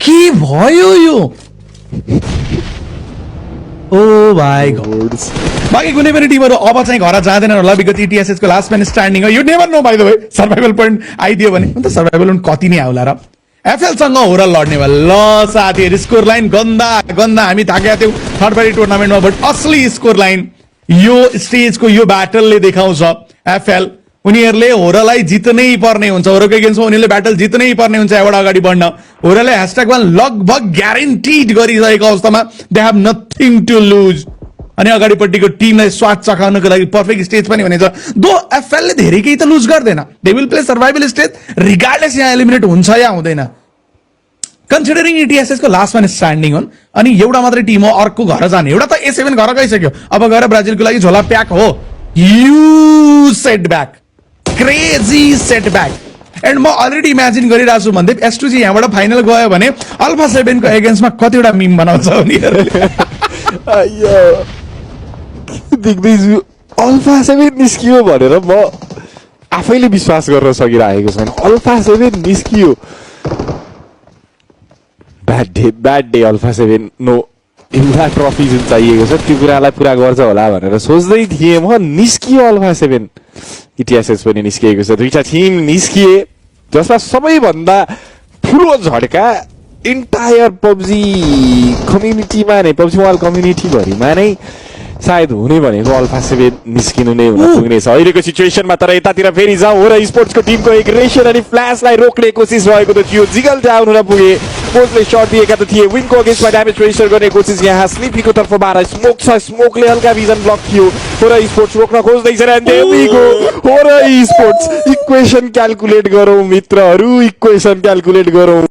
के भयो यो ओ भाइ गॉड बाकी कुनै पनि टिमहरु अब चाहिँ घर जाँदैनन् होला बिकज ईटीएसएस को लास्ट म्यान स्ट्यान्डिङ हो you never know by the way survival point आइदियो भने अन्त सर्भाइभल पोइन्ट कति नै आउला र एफएल सँग हो र लड्ने भयो ल साथीहरु स्कोर लाइन गन्दा गन्दा हामी थाकेका थियौ थर्ड पार्टी टुर्नामेन्टमा बट असली स्कोर लाइन यो स्टेजको यो ब्याटलले देखाउँछ एफएल उनीहरुले होरलाई जित्नै पर्ने हुन्छ होरको अगेन्स्टमा उनीहरुले ब्याटल जित्नै पर्ने हुन्छ एउटा अगाडि बढ्न होरले #1 लगभग ग्यारेन्टीड गरिरहेको अवस्थामा they have nothing to lose अनि अगाडिपट्टिको टिमलाई स्वाद चखाउनको लागि पर्फेक्ट स्टेज पनि हुनेछ दो एफएल ले धेरै केही त लुज गर्दैन they will play survival stage regardless यहाँ एलिमिनेट हुन्छ या हुँदैन कन्सिडरिङ ईटीएसएस को लास्ट म्यान स्ट्यान्डिङ हुन् अनि एउटा मात्रै टिम हो अर्को घर जाने एउटा त A7 घर गइसक्यो अब गएर ब्राजिलको लागि झोला प्याक हो you setback crazy setback and म अलरेडी इमेजिन गरिरहेको छु भन्दै S2G यहाँबाट फाइनल गयो भने अल्फा 7 को एगेन्स्टमा कतिवटा मिम बनाउँछ उनीहरुले अय्यो देख्दैछु अल्फा 7 निस्कियो भनेर म आफैले विश्वास गर्न सकिरहेको छैन अल्फा 7 निस्कियो ब्याड डे अल्फा 7 नो एउटा ट्रफी जुन चाहिएको छ त्यो कुरालाई पुरा गर्छ होला भनेर सोच्दै थिएँ म निस्कियो अल्फा 7 ईटीएसएस पनि निस्किएको छ दुईटा टिम निस्किए जसमा सबैभन्दा ठुलो झड्का इन्टायर पब्जी कम्युनिटीमा नै पब्जी मोबाइल कम्युनिटी भरिमा नै सायद हुने भनेको अल्फा 7 निस्किनु नै हुन पुग्नेछ अहिलेको सिचुएसनमा तर यतातिर फेरि जाउँ हो र स्पोर्ट्सको टिमको एग्रेसन अनि फ्ल्याशलाई रोक्ने कोसिस रहेको त थियो जिगल डाउन हुन पुगे कोचले शट दिएका त थिए विनको अगेन्स्टमा ड्यामेज रेजिस्टर गर्ने कोसिस यहाँ स्लिपीको तर्फबाट स्मोक छ स्मोकले हल्का भिजन ब्लक थियो हो र स्पोर्ट्स रोक्न खोज्दैछ र देवीको हो र स्पोर्ट्स इक्वेसन क्याल्कुलेट गरौँ मित्रहरू इक्वेसन क्याल्कुलेट गरौँ